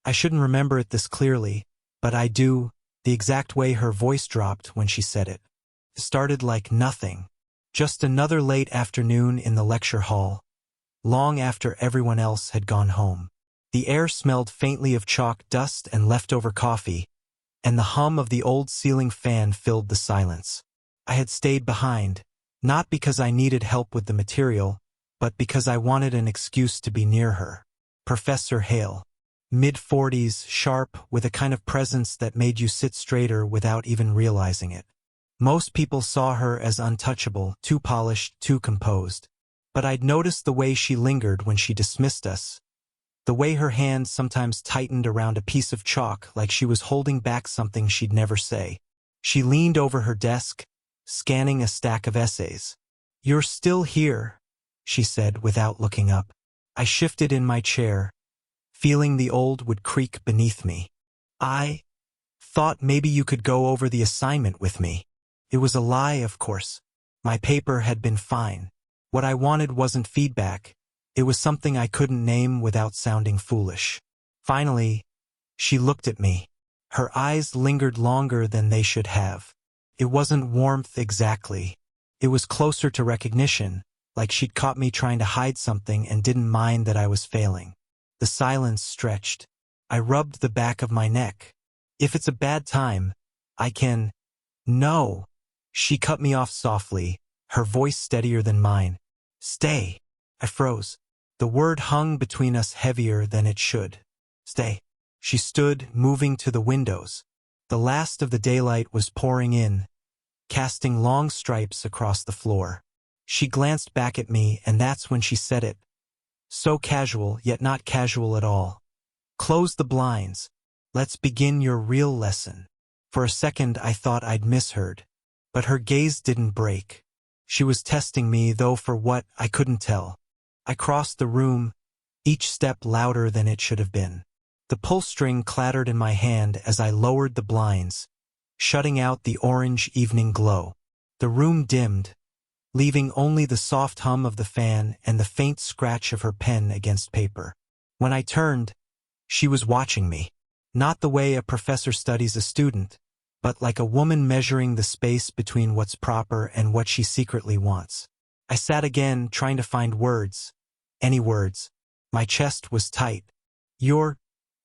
I shouldn't remember it this clearly, but I do, the exact way her voice dropped when she said it. It started like nothing. Just another late afternoon in the lecture hall, long after everyone else had gone home. The air smelled faintly of chalk dust and leftover coffee, and the hum of the old ceiling fan filled the silence. I had stayed behind, not because I needed help with the material, but because I wanted an excuse to be near her. Professor Hale. Mid-40s, sharp, with a kind of presence that made you sit straighter without even realizing it. Most people saw her as untouchable, too polished, too composed. But I'd noticed the way she lingered when she dismissed us, the way her hand sometimes tightened around a piece of chalk like she was holding back something she'd never say. She leaned over her desk, scanning a stack of essays. "You're still here," she said without looking up. I shifted in my chair, feeling the old wood creak beneath me. "I thought maybe you could go over the assignment with me." It was a lie, of course. My paper had been fine. What I wanted wasn't feedback. It was something I couldn't name without sounding foolish. Finally, she looked at me. Her eyes lingered longer than they should have. It wasn't warmth exactly. It was closer to recognition, like she'd caught me trying to hide something and didn't mind that I was failing. The silence stretched. I rubbed the back of my neck. "If it's a bad time, I can—" "No." She cut me off softly, her voice steadier than mine. "Stay." I froze. The word hung between us heavier than it should. "Stay." She stood, moving to the windows. The last of the daylight was pouring in, casting long stripes across the floor. She glanced back at me, and that's when she said it. So casual, yet not casual at all. "Close the blinds. Let's begin your real lesson." For a second I thought I'd misheard. But her gaze didn't break. She was testing me, though for what, I couldn't tell. I crossed the room, each step louder than it should have been. The pull string clattered in my hand as I lowered the blinds, shutting out the orange evening glow. The room dimmed, leaving only the soft hum of the fan and the faint scratch of her pen against paper. When I turned, she was watching me. Not the way a professor studies a student, but like a woman measuring the space between what's proper and what she secretly wants. I sat again, trying to find words. Any words. My chest was tight. "You're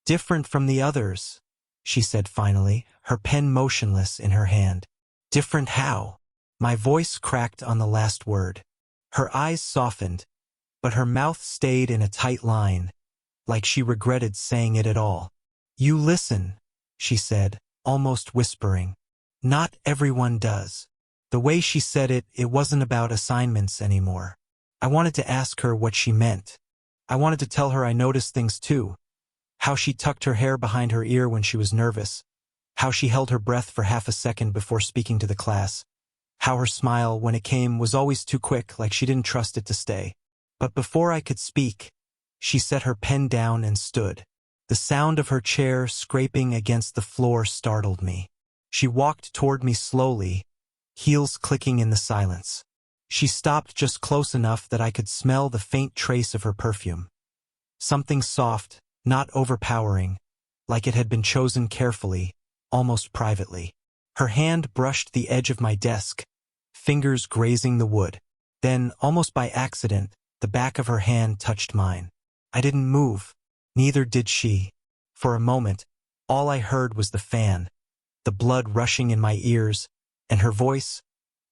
different from the others," she said finally, her pen motionless in her hand. "Different how?" My voice cracked on the last word. Her eyes softened, but her mouth stayed in a tight line, like she regretted saying it at all. "You listen," she said, almost whispering. "Not everyone does." The way she said it, it wasn't about assignments anymore. I wanted to ask her what she meant. I wanted to tell her I noticed things too. How she tucked her hair behind her ear when she was nervous. How she held her breath for half a second before speaking to the class. How her smile, when it came, was always too quick, like she didn't trust it to stay. But before I could speak, she set her pen down and stood. The sound of her chair scraping against the floor startled me. She walked toward me slowly, heels clicking in the silence. She stopped just close enough that I could smell the faint trace of her perfume. Something soft, not overpowering, like it had been chosen carefully, almost privately. Her hand brushed the edge of my desk, fingers grazing the wood. Then, almost by accident, the back of her hand touched mine. I didn't move. Neither did she. For a moment, all I heard was the fan, the blood rushing in my ears, and her voice,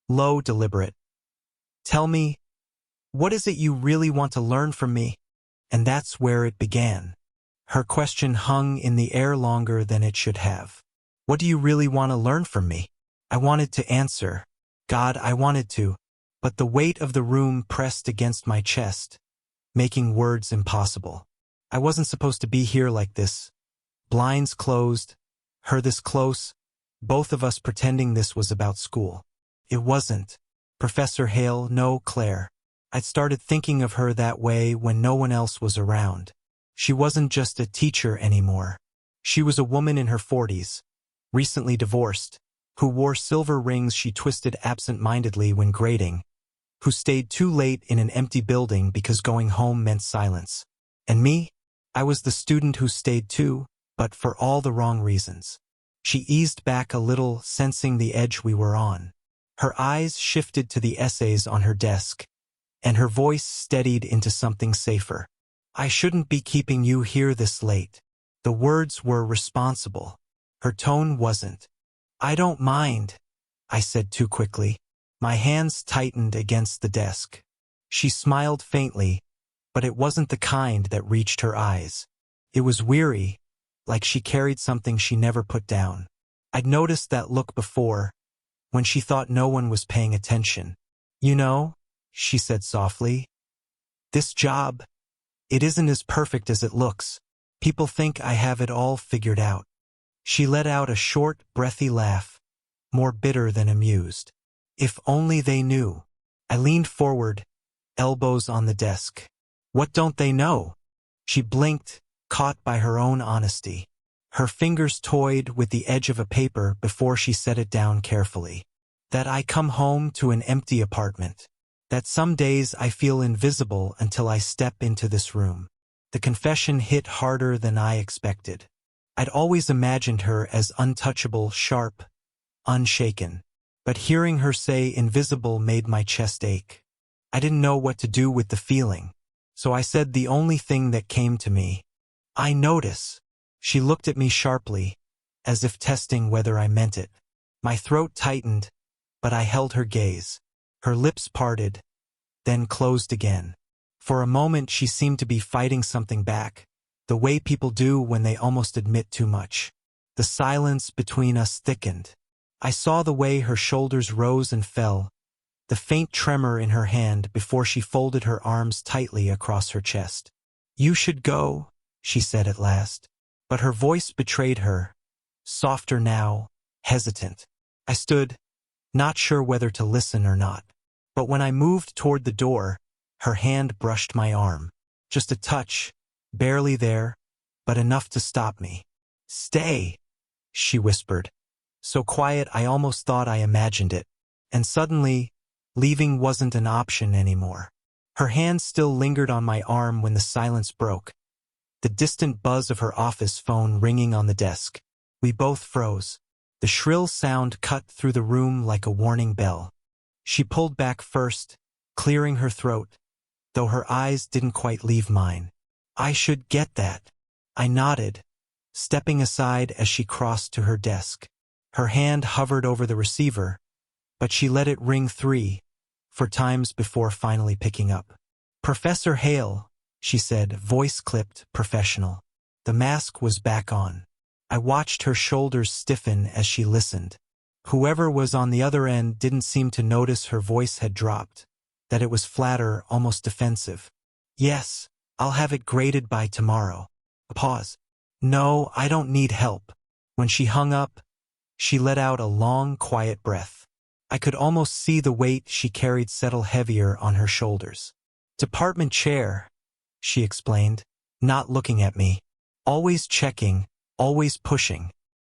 low, deliberate. "Tell me, what is it you really want to learn from me?" And that's where it began. Her question hung in the air longer than it should have. What do you really want to learn from me? I wanted to answer. God, I wanted to. But the weight of the room pressed against my chest, making words impossible. I wasn't supposed to be here like this. Blinds closed, her this close, both of us pretending this was about school. It wasn't. Professor Hale, no, Claire. I'd started thinking of her that way when no one else was around. She wasn't just a teacher anymore. She was a woman in her 40s, recently divorced, who wore silver rings she twisted absent-mindedly when grading, who stayed too late in an empty building because going home meant silence. And me? I was the student who stayed too, but for all the wrong reasons. She eased back a little, sensing the edge we were on. Her eyes shifted to the essays on her desk, and her voice steadied into something safer. I shouldn't be keeping you here this late. The words were responsible. Her tone wasn't. I don't mind, I said too quickly. My hands tightened against the desk. She smiled faintly, but it wasn't the kind that reached her eyes. It was weary, like she carried something she never put down. I'd noticed that look before, when she thought no one was paying attention. You know, she said softly, this job, it isn't as perfect as it looks. People think I have it all figured out. She let out a short, breathy laugh, more bitter than amused. If only they knew. I leaned forward, elbows on the desk. What don't they know? She blinked, caught by her own honesty. Her fingers toyed with the edge of a paper before she set it down carefully. That I come home to an empty apartment. That some days I feel invisible until I step into this room. The confession hit harder than I expected. I'd always imagined her as untouchable, sharp, unshaken. But hearing her say invisible made my chest ache. I didn't know what to do with the feeling, so I said the only thing that came to me. I notice. She looked at me sharply, as if testing whether I meant it. My throat tightened, but I held her gaze. Her lips parted, then closed again. For a moment she seemed to be fighting something back, the way people do when they almost admit too much. The silence between us thickened. I saw the way her shoulders rose and fell, the faint tremor in her hand before she folded her arms tightly across her chest. You should go, she said at last. But her voice betrayed her, softer now, hesitant. I stood, not sure whether to listen or not. But when I moved toward the door, her hand brushed my arm. Just a touch, barely there, but enough to stop me. Stay, she whispered. So quiet I almost thought I imagined it. And suddenly, leaving wasn't an option anymore. Her hand still lingered on my arm when the silence broke, the distant buzz of her office phone ringing on the desk. We both froze. The shrill sound cut through the room like a warning bell. She pulled back first, clearing her throat, though her eyes didn't quite leave mine. I should get that. I nodded, stepping aside as she crossed to her desk. Her hand hovered over the receiver, but she let it ring 4 times before finally picking up. Professor Hale, she said, voice clipped, professional. The mask was back on. I watched her shoulders stiffen as she listened. Whoever was on the other end didn't seem to notice her voice had dropped, that it was flatter, almost defensive. Yes, I'll have it graded by tomorrow. A pause. No, I don't need help. When she hung up, she let out a long, quiet breath. I could almost see the weight she carried settle heavier on her shoulders. Department chair, she explained, not looking at me. Always checking, always pushing.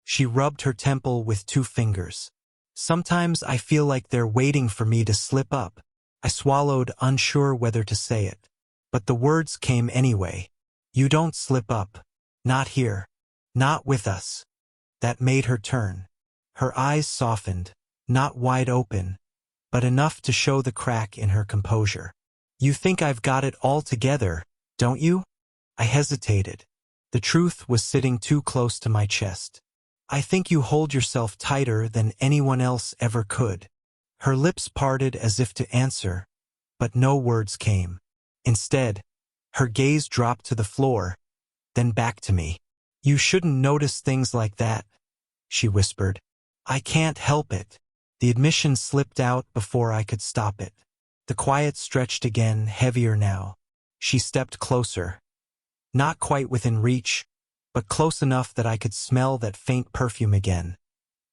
She rubbed her temple with 2 fingers. Sometimes I feel like they're waiting for me to slip up. I swallowed, unsure whether to say it. But the words came anyway. You don't slip up. Not here. Not with us. That made her turn. Her eyes softened, not wide open, but enough to show the crack in her composure. You think I've got it all together, don't you? I hesitated. The truth was sitting too close to my chest. I think you hold yourself tighter than anyone else ever could. Her lips parted as if to answer, but no words came. Instead, her gaze dropped to the floor, then back to me. You shouldn't notice things like that, she whispered. I can't help it. The admission slipped out before I could stop it. The quiet stretched again, heavier now. She stepped closer. Not quite within reach, but close enough that I could smell that faint perfume again.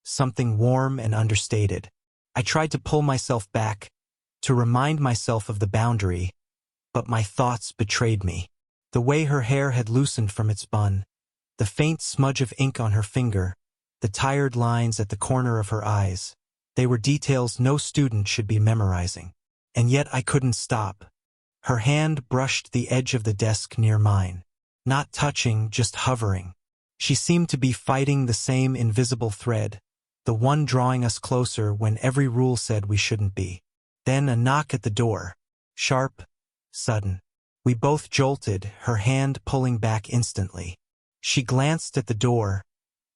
Something warm and understated. I tried to pull myself back, to remind myself of the boundary, but my thoughts betrayed me. The way her hair had loosened from its bun, the faint smudge of ink on her finger, the tired lines at the corner of her eyes, they were details no student should be memorizing. And yet I couldn't stop. Her hand brushed the edge of the desk near mine. Not touching, just hovering. She seemed to be fighting the same invisible thread, the one drawing us closer when every rule said we shouldn't be. Then a knock at the door. Sharp, sudden. We both jolted, her hand pulling back instantly. She glanced at the door,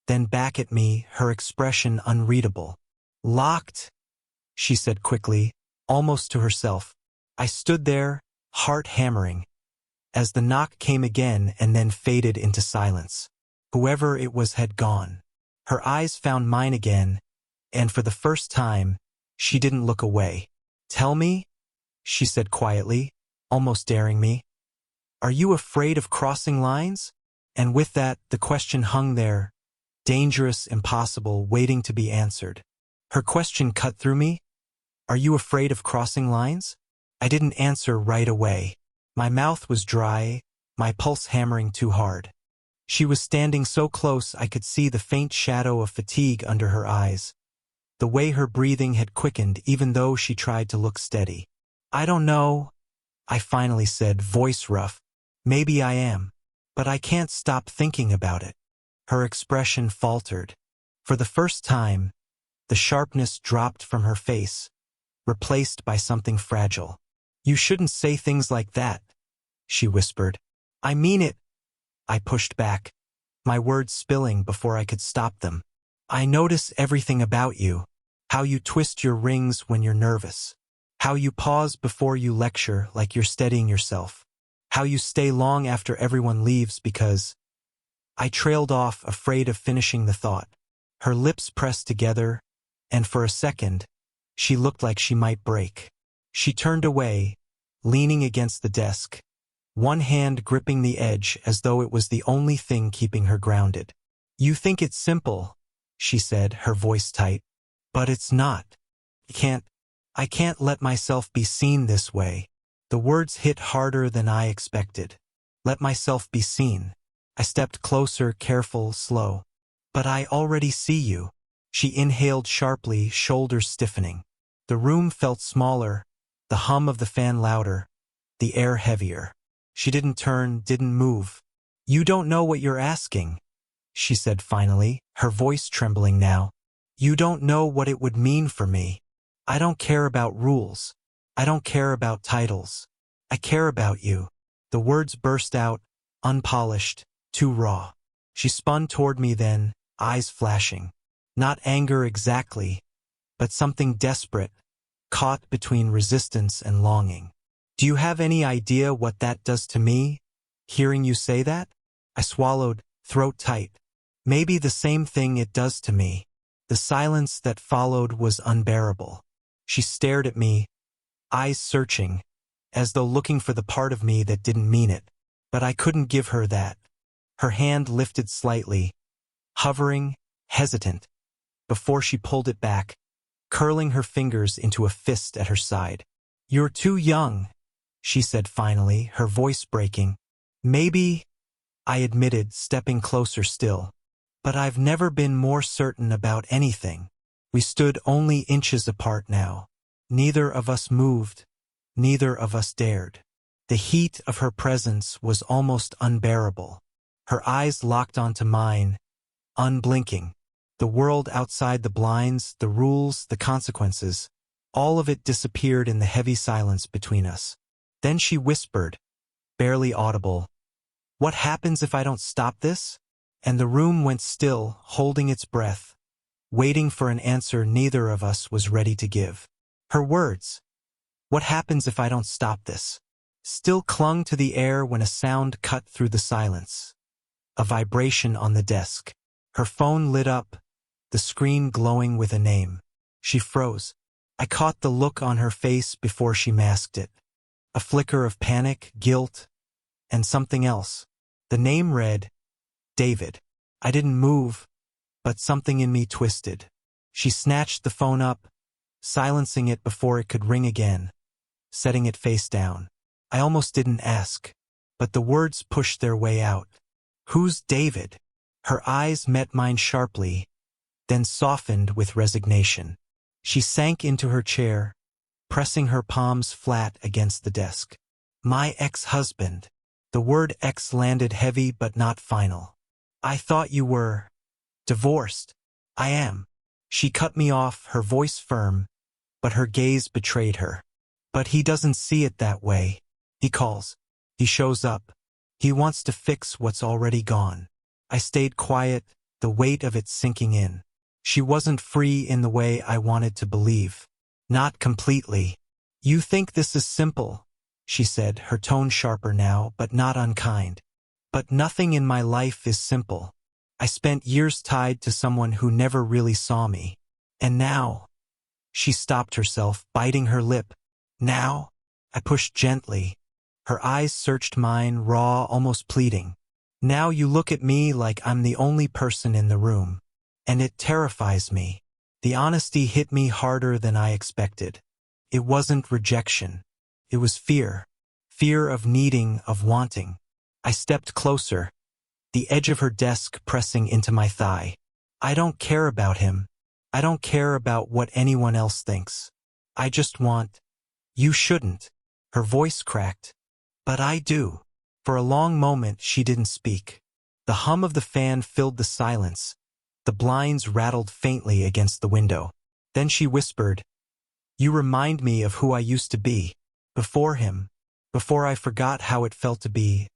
then back at me, her expression unreadable. "Locked," she said quickly, almost to herself. I stood there, heart hammering, as the knock came again and then faded into silence. Whoever it was had gone. Her eyes found mine again, and for the first time, she didn't look away. "Tell me," she said quietly, almost daring me. "Are you afraid of crossing lines?" And with that, the question hung there, dangerous, impossible, waiting to be answered. Her question cut through me. "Are you afraid of crossing lines?" I didn't answer right away. My mouth was dry, my pulse hammering too hard. She was standing so close I could see the faint shadow of fatigue under her eyes. The way her breathing had quickened even though she tried to look steady. "I don't know," I finally said, voice rough. "Maybe I am. But I can't stop thinking about it." Her expression faltered. For the first time, the sharpness dropped from her face, replaced by something fragile. "You shouldn't say things like that," she whispered. "I mean it," I pushed back, my words spilling before I could stop them. "I notice everything about you. How you twist your rings when you're nervous. How you pause before you lecture like you're steadying yourself. How you stay long after everyone leaves because—" I trailed off, afraid of finishing the thought. Her lips pressed together, and for a second, she looked like she might break. She turned away, leaning against the desk, one hand gripping the edge as though it was the only thing keeping her grounded. "You think it's simple," she said, her voice tight. "But it's not. I can't let myself be seen this way." The words hit harder than I expected. Let myself be seen. I stepped closer, careful, slow. "But I already see you." She inhaled sharply, shoulders stiffening. The room felt smaller, the hum of the fan louder, the air heavier. She didn't turn, didn't move. "You don't know what you're asking," she said finally, her voice trembling now. "You don't know what it would mean for me. I don't care about rules. I don't care about titles. I care about you." The words burst out, unpolished, too raw. She spun toward me then, eyes flashing. Not anger exactly, but something desperate, caught between resistance and longing. "Do you have any idea what that does to me, hearing you say that?" I swallowed, throat tight. "Maybe the same thing it does to me." The silence that followed was unbearable. She stared at me, eyes searching, as though looking for the part of me that didn't mean it. But I couldn't give her that. Her hand lifted slightly, hovering, hesitant, before she pulled it back, curling her fingers into a fist at her side. "You're too young," she said finally, her voice breaking. "Maybe," I admitted, stepping closer still. "But I've never been more certain about anything." We stood only inches apart now. Neither of us moved. Neither of us dared. The heat of her presence was almost unbearable. Her eyes locked onto mine, unblinking. The world outside the blinds, the rules, the consequences, all of it disappeared in the heavy silence between us. Then she whispered, barely audible, "What happens if I don't stop this?" And the room went still, holding its breath, waiting for an answer neither of us was ready to give. Her words, "What happens if I don't stop this?" still clung to the air when a sound cut through the silence. A vibration on the desk. Her phone lit up, the screen glowing with a name. She froze. I caught the look on her face before she masked it. A flicker of panic, guilt, and something else. The name read, David. I didn't move, but something in me twisted. She snatched the phone up, silencing it before it could ring again, setting it face down. I almost didn't ask, but the words pushed their way out. "Who's David?" Her eyes met mine sharply, then softened with resignation. She sank into her chair, pressing her palms flat against the desk. "My ex-husband." The word ex landed heavy but not final. I thought you were divorced. I am. She cut me off, her voice firm, but her gaze betrayed her. But he doesn't see it that way. He calls. He shows up. He wants to fix what's already gone. I stayed quiet, the weight of it sinking in. She wasn't free in the way I wanted to believe. Not completely. You think this is simple, she said, her tone sharper now, but not unkind. But nothing in my life is simple. I spent years tied to someone who never really saw me. And now, she stopped herself, biting her lip. Now, I pushed gently. Her eyes searched mine, raw, almost pleading. Now you look at me like I'm the only person in the room. And it terrifies me. The honesty hit me harder than I expected. It wasn't rejection. It was fear. Fear of needing, of wanting. I stepped closer, the edge of her desk pressing into my thigh. I don't care about him. I don't care about what anyone else thinks. I just want. You shouldn't. Her voice cracked. But I do. For a long moment she didn't speak. The hum of the fan filled the silence. The blinds rattled faintly against the window. Then she whispered, "You remind me of who I used to be. Before him. Before I forgot how it felt to be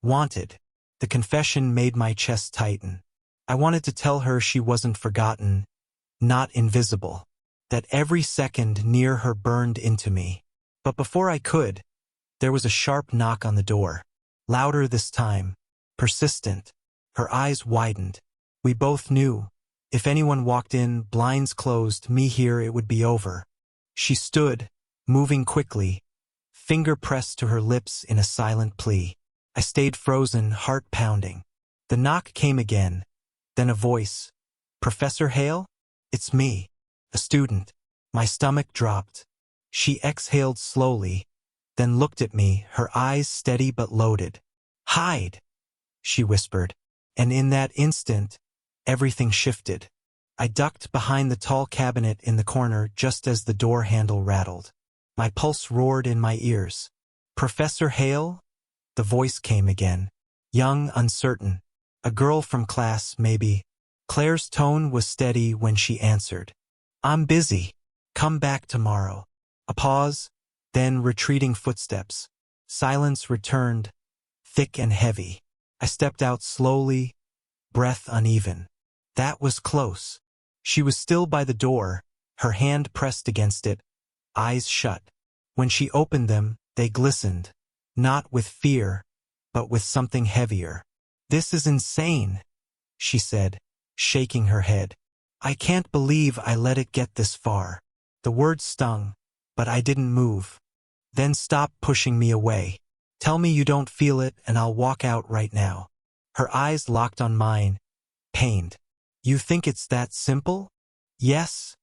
wanted." The confession made my chest tighten. I wanted to tell her she wasn't forgotten, not invisible. That every second near her burned into me. But before I could, there was a sharp knock on the door. Louder this time. Persistent. Her eyes widened. We both knew. If anyone walked in, blinds closed, me here, it would be over. She stood, moving quickly, finger pressed to her lips in a silent plea. I stayed frozen, heart pounding. The knock came again. Then a voice. "Professor Hale?" "It's me. A student." My stomach dropped. She exhaled slowly, then looked at me, her eyes steady but loaded. "Hide," she whispered. And in that instant, everything shifted. I ducked behind the tall cabinet in the corner just as the door handle rattled. My pulse roared in my ears. "Professor Hale?" The voice came again. Young, uncertain. A girl from class, maybe. Claire's tone was steady when she answered. "I'm busy. Come back tomorrow." A pause, then retreating footsteps. Silence returned, thick and heavy. I stepped out slowly, breath uneven. That was close. She was still by the door, her hand pressed against it, eyes shut. When she opened them, they glistened, not with fear, but with something heavier. "This is insane," she said, shaking her head. "I can't believe I let it get this far." The words stung, but I didn't move. "Then stop pushing me away. Tell me you don't feel it and I'll walk out right now." Her eyes locked on mine, pained. "You think it's that simple?" "Yes,"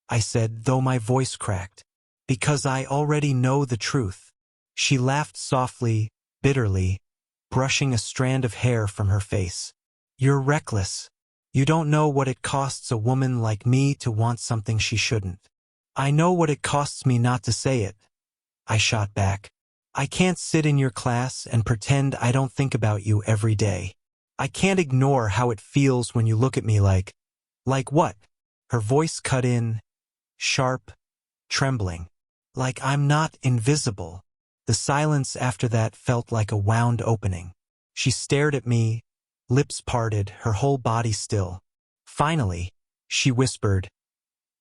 I said, though my voice cracked. "Because I already know the truth." She laughed softly, bitterly, brushing a strand of hair from her face. "You're reckless. You don't know what it costs a woman like me to want something she shouldn't." "I know what it costs me not to say it," I shot back. "I can't sit in your class and pretend I don't think about you every day. I can't ignore how it feels when you look at me like what?" Her voice cut in, sharp, trembling. "Like I'm not invisible." The silence after that felt like a wound opening. She stared at me, lips parted, her whole body still. Finally, she whispered,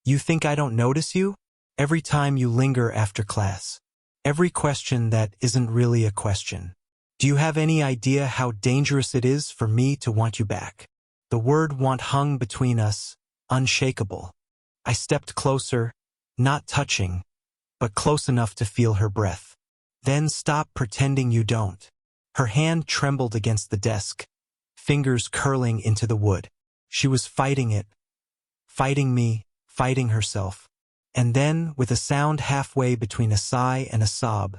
"You think I don't notice you? Every time you linger after class. Every question that isn't really a question. Do you have any idea how dangerous it is for me to want you back?" The word "want" hung between us, unshakable. I stepped closer, not touching, but close enough to feel her breath. "Then stop pretending you don't." Her hand trembled against the desk, fingers curling into the wood. She was fighting it, fighting me, fighting herself. And then, with a sound halfway between a sigh and a sob,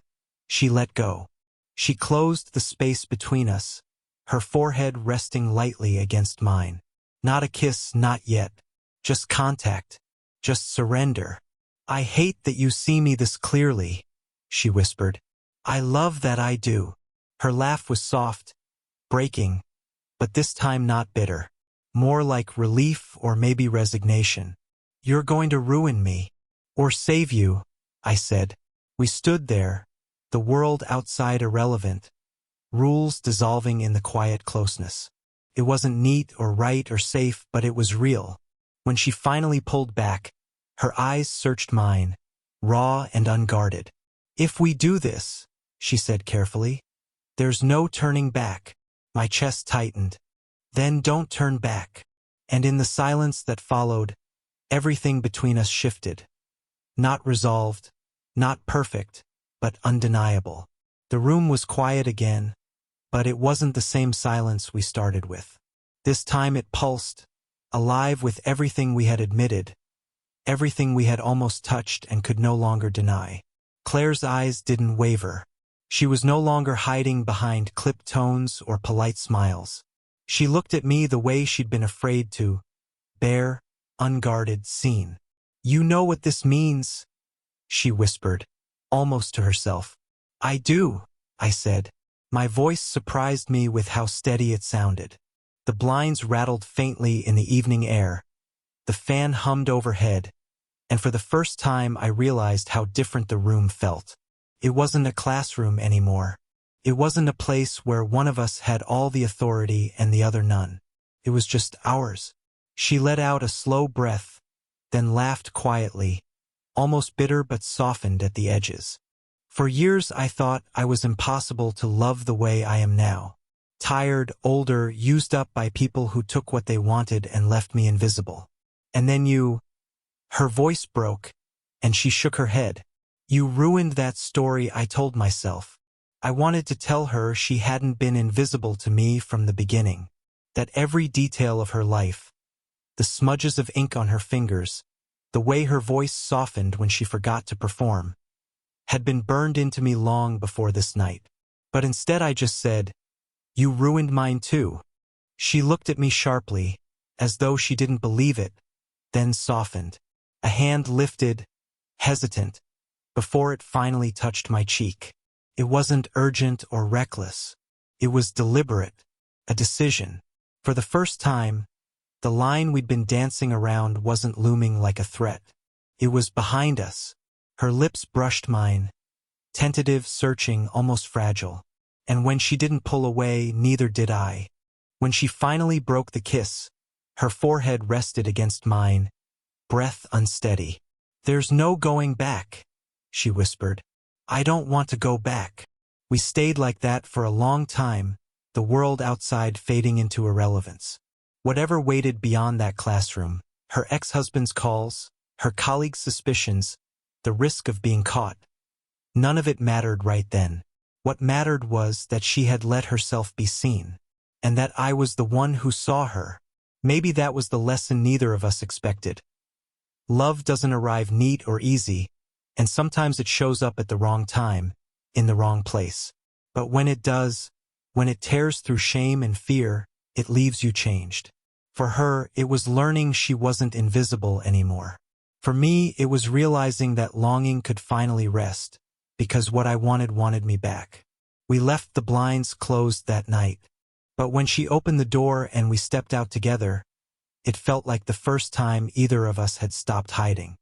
she let go. She closed the space between us, her forehead resting lightly against mine. Not a kiss, not yet. Just contact. Just surrender. "I hate that you see me this clearly," she whispered. "I love that I do." Her laugh was soft, breaking, but this time not bitter. More like relief or maybe resignation. "You're going to ruin me. Or save you," I said. We stood there, the world outside irrelevant, rules dissolving in the quiet closeness. It wasn't neat or right or safe, but it was real. When she finally pulled back, her eyes searched mine, raw and unguarded. "If we do this," she said carefully, "there's no turning back." My chest tightened. "Then don't turn back." And in the silence that followed, everything between us shifted. Not resolved, not perfect, but undeniable. The room was quiet again, but it wasn't the same silence we started with. This time it pulsed, alive with everything we had admitted, everything we had almost touched and could no longer deny. Claire's eyes didn't waver. She was no longer hiding behind clipped tones or polite smiles. She looked at me the way she'd been afraid to, bare, unguarded, seen. "You know what this means," she whispered, almost to herself. "I do," I said. My voice surprised me with how steady it sounded. The blinds rattled faintly in the evening air. The fan hummed overhead, and for the first time I realized how different the room felt. It wasn't a classroom anymore. It wasn't a place where one of us had all the authority and the other none. It was just ours. She let out a slow breath, then laughed quietly, almost bitter but softened at the edges. "For years I thought I was impossible to love the way I am now. Tired, older, used up by people who took what they wanted and left me invisible. And then you—" Her voice broke, and she shook her head. "You ruined that story I told myself." I wanted to tell her she hadn't been invisible to me from the beginning, that every detail of her life, the smudges of ink on her fingers, the way her voice softened when she forgot to perform, had been burned into me long before this night. But instead I just said, "You ruined mine too." She looked at me sharply, as though she didn't believe it, then softened. A hand lifted, hesitant, before it finally touched my cheek. It wasn't urgent or reckless. It was deliberate, a decision. For the first time, the line we'd been dancing around wasn't looming like a threat. It was behind us. Her lips brushed mine, tentative, searching, almost fragile. And when she didn't pull away, neither did I. When she finally broke the kiss, her forehead rested against mine, breath unsteady. "There's no going back," she whispered. "I don't want to go back." We stayed like that for a long time, the world outside fading into irrelevance. Whatever waited beyond that classroom, her ex-husband's calls, her colleagues' suspicions, the risk of being caught, none of it mattered right then. What mattered was that she had let herself be seen, and that I was the one who saw her. Maybe that was the lesson neither of us expected. Love doesn't arrive neat or easy, and sometimes it shows up at the wrong time, in the wrong place. But when it does, when it tears through shame and fear, it leaves you changed. For her, it was learning she wasn't invisible anymore. For me, it was realizing that longing could finally rest, because what I wanted me back. We left the blinds closed that night. But when she opened the door and we stepped out together, it felt like the first time either of us had stopped hiding.